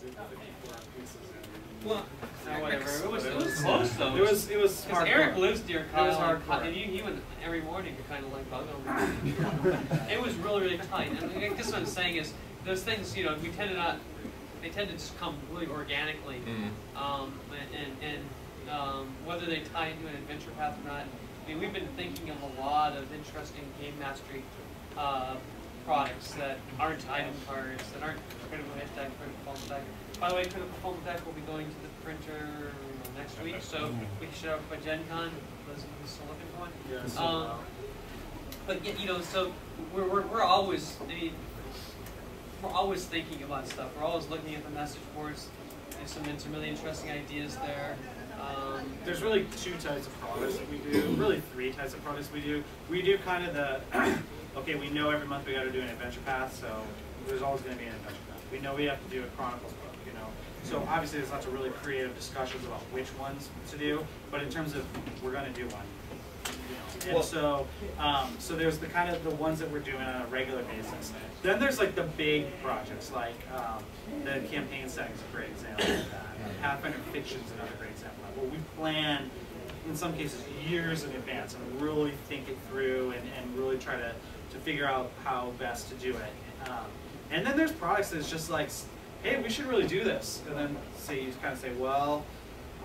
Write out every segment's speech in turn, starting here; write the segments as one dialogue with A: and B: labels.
A: 154 pieces.
B: Well,
C: whatever. It was close though.
A: It was
C: because Erik lives near Kyle.
A: It was hardcore.
C: And he would every morning to kind of like bug him. It was really tight. And I guess what I'm saying is those things, you know, they tend to just come really organically. Whether they tie into an adventure path or not. I mean, we've been thinking of a lot of interesting game mastery products that aren't item cards, that aren't critical hit deck, critical performance deck. By the way, critical performance deck will be going to the printer next week, so we can show up by Gen Con. Those of you still looking for one.
A: Yes.
C: But yeah, you know, so we're always, I mean, we're always thinking about stuff. We're always looking at the message boards. There's some really interesting ideas there.
A: There's really two types of products that we do, really three types of products we do. We do kind of the, okay, we know every month we got to do an adventure path, so there's always going to be an adventure path. We know we have to do a Chronicles book, you know. So obviously there's lots of really creative discussions about which ones to do, but in terms of we're going to do one. You know. And so there's the kind of the ones that we're doing on a regular basis. Then there's like the big projects, like the campaign setting is a great example of that. Pathfinder Fiction is another great example of that, where we plan, in some cases, years in advance and really think it through and really try to figure out how best to do it. And then there's products that's just like, hey, we should really do this. And then you kind of say, well,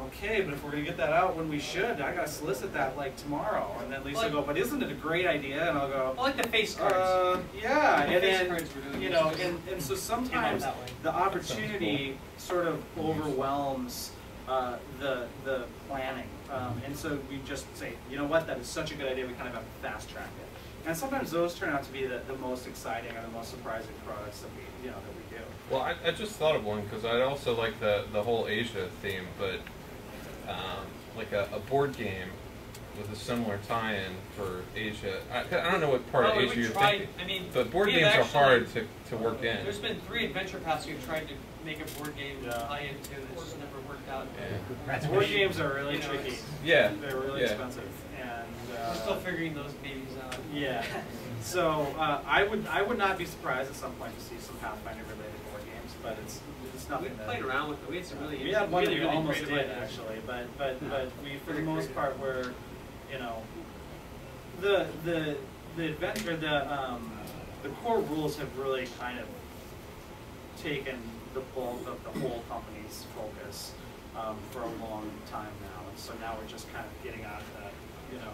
A: okay, but if we're going to get that out when we should, I got to solicit that like tomorrow. And then Lisa will go, but isn't it a great idea? And I'll go,
C: I like the face cards.
A: Yeah,
C: and then,
A: you know, and so sometimes the opportunity sort of overwhelms the planning. And so we just say, you know what, that is such a good idea, we kind of have to fast track it. And sometimes those turn out to be the most exciting or the most surprising products that we do.
B: Well, I just thought of one because I also like the whole Asia theme, but like a board game with a similar tie-in for Asia. I don't know what part of Asia you're thinking.
C: I mean,
B: but board games are hard to work in.
C: There's been 3 adventure paths we've tried to make a board game tie into that just never worked out.
A: Yeah. Board games are really tricky.
B: Yeah.
A: They're really expensive. And
C: we're still figuring those babies out.
A: Yeah. So I would not be surprised at some point to see some Pathfinder related board games, but it's nothing.
C: We played around with it. We had some really
A: we had one
C: really,
A: that we
C: really
A: almost did
C: ideas.
A: actually, but we for the most part were, you know, the adventure the core rules have really kind of taken the bulk of the whole company's focus for a long time now, and so now we're just kind of getting out of the, you know,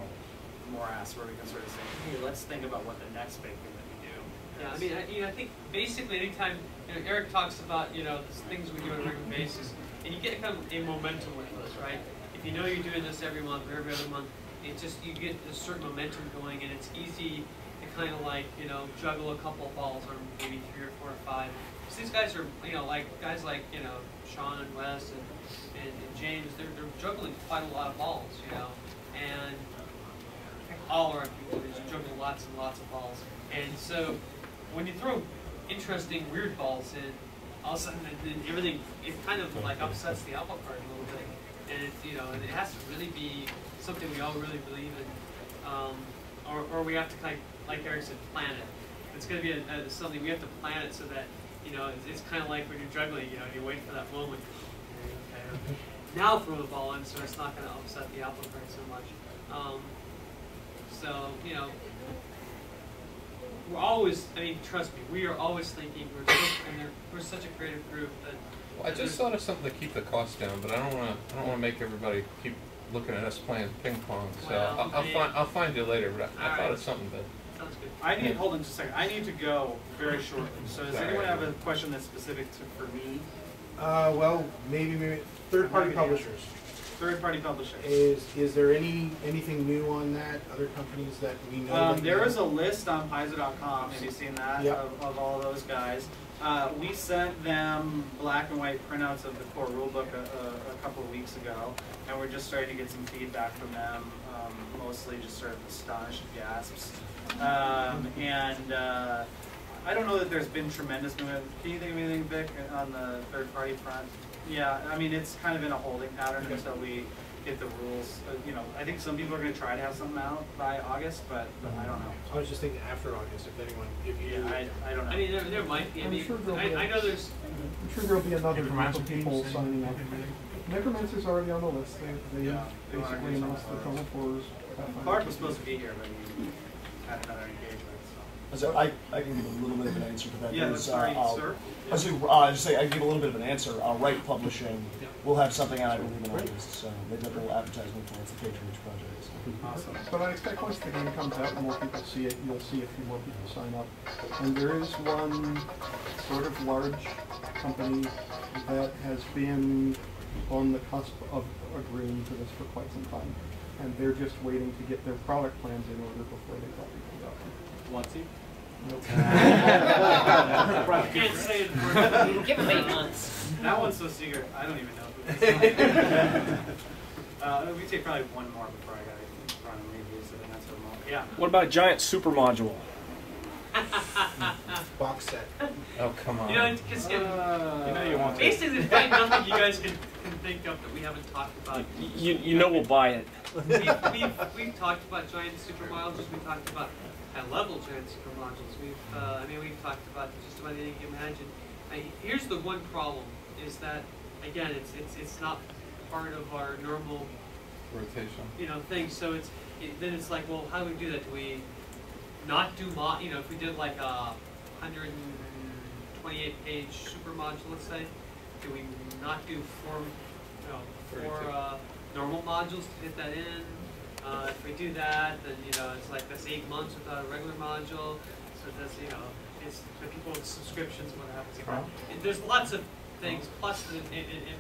A: morass where we can sort of say, hey, let's think about what the next big thing that we do.
C: Yeah, I mean, I think basically anytime, you know, Erik talks about, you know, the things we do on a regular basis, and you get kind of a momentum with those, right? If you know you're doing this every month or every other month, it's just, you get a certain momentum going, and it's easy to kind of like, you know, juggle a couple of balls, or maybe 3 or 4 or 5. Because these guys are, you know, like guys like, you know, Sean and Wes and James, they're juggling quite a lot of balls, you know, and all our people just juggle lots and lots of balls. And so when you throw interesting, weird balls in, all of a sudden everything, it kind of like upsets the apple cart a little bit. And it, you know, and it has to really be something we all really believe in, or we have to kind of, like Erik said, plan it. It's going to be something we have to plan it so that, you know, it's kind of like when you're juggling, you know, you wait for that moment. Okay, now throw the ball in so it's not going to upset the apple cart so much. So, you know, we're always, I mean, trust me, we are always thinking, we're such a creative group that...
B: Well, I just thought of something to keep the cost down, but I don't want to make everybody keep looking at us playing ping pong. So well, I'll find you later, but I thought of something that...
C: Sounds good.
A: I need, hold on just a second, I need to go very shortly. So does anyone have a question that's specific for me?
D: Well, maybe third-party publishers.
A: Third-party publishers.
D: Is there anything new on that? Other companies that we know?
A: There is a list on Paizo.com. Have you seen that?
D: Yep.
A: Of all those guys. We sent them black and white printouts of the core rulebook a couple of weeks ago, and we're just starting to get some feedback from them. Mostly just sort of astonished gasps. I don't know that there's been tremendous movement. Can you think of anything, Vic, on the third-party front? Yeah, I mean, it's kind of in a holding pattern until we get the rules. You know, I think some people are going to try to have something out by August, but I don't know.
D: I was just thinking after August, if anyone, if you.
A: Yeah, I don't know.
C: I mean, there might be. I mean, I know there's.
E: I'm sure there'll be another group of people signing up. Necromancer's already on the list. They basically announced the Total Fours.
A: Clark was supposed to be here, but he had another engagement.
F: So I can give a little bit of an answer to that.
A: Yeah, sorry, sir.
F: Just say I can give a little bit of an answer. Wright Publishing will have something out, I believe, in August. So they've got a little advertisement for it. It's the Patronage project. So.
A: Awesome.
E: But I expect once the game comes out and more people see it, you'll see a few more people sign up. And there is one sort of large company that has been on the cusp of agreeing to this for quite some time. And they're just waiting to get their product plans in order before they tell people about them.
A: Watsy?
E: Nope.
C: I can't say it.
G: Give them 8 months.
A: That one's so secret. I don't even know who it is. We take probably one more before I got to run reviews of the next one. Yeah.
H: What about a giant super module?
D: Box set.
B: Oh, come on.
C: You know, it's just
H: you know you want to.
C: basically there's probably nothing you guys can think of that we haven't talked about.
H: You know we'll buy it.
C: We've talked about giant super modules. We talked about high-level giant super modules. We've talked about just about anything you can imagine. Here's the one problem: is that again, it's not part of our normal
B: rotation.
C: Thing. So then it's like, well, how do we do that? Do we not do if we did like a 128-page super module, let's say, do we not do four normal modules to fit that in? If we do that, then it's like that's 8 months without a regular module. So that's it's the people with subscriptions. What happens? There's lots of things. Plus, it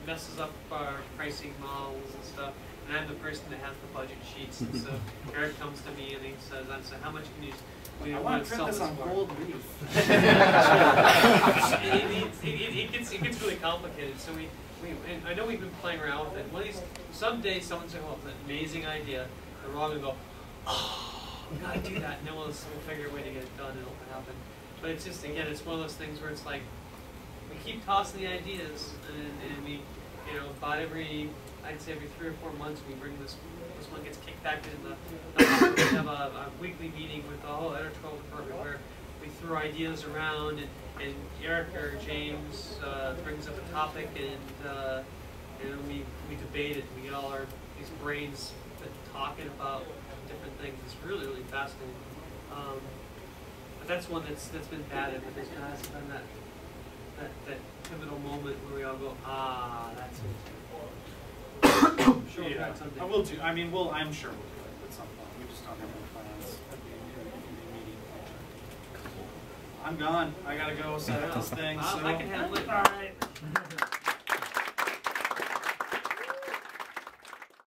C: messes up our pricing models and stuff. And I'm the person that has the budget sheets. And so Erik comes to me and he says, "How much can you?"
A: I want to print this on gold leaf.
C: It gets really complicated. So I know we've been playing around with it. Someday someone's going to have an amazing idea, and we're all going to go, "Oh, we got to do that." And then we'll figure a way to get it done, and it'll happen. But it's just, again, it's one of those things where it's like, we keep tossing the ideas, and we, about I'd say every 3 or 4 months we bring this one gets kicked back in we have a weekly meeting with the whole editorial department where we throw ideas around, and Erik or James brings up a topic, and we debate it. We get all these brains talking about different things. It's really, really fascinating. But that's one that's been bad, but there's hasn't been that pivotal moment where we all go, that's it.
A: Sure, yeah. I will do. I mean, I'm sure we'll do it at some point. We just don't have any plans at the immediate future. I'm gone. I gotta go set up this thing.
C: I can handle it.
A: All right.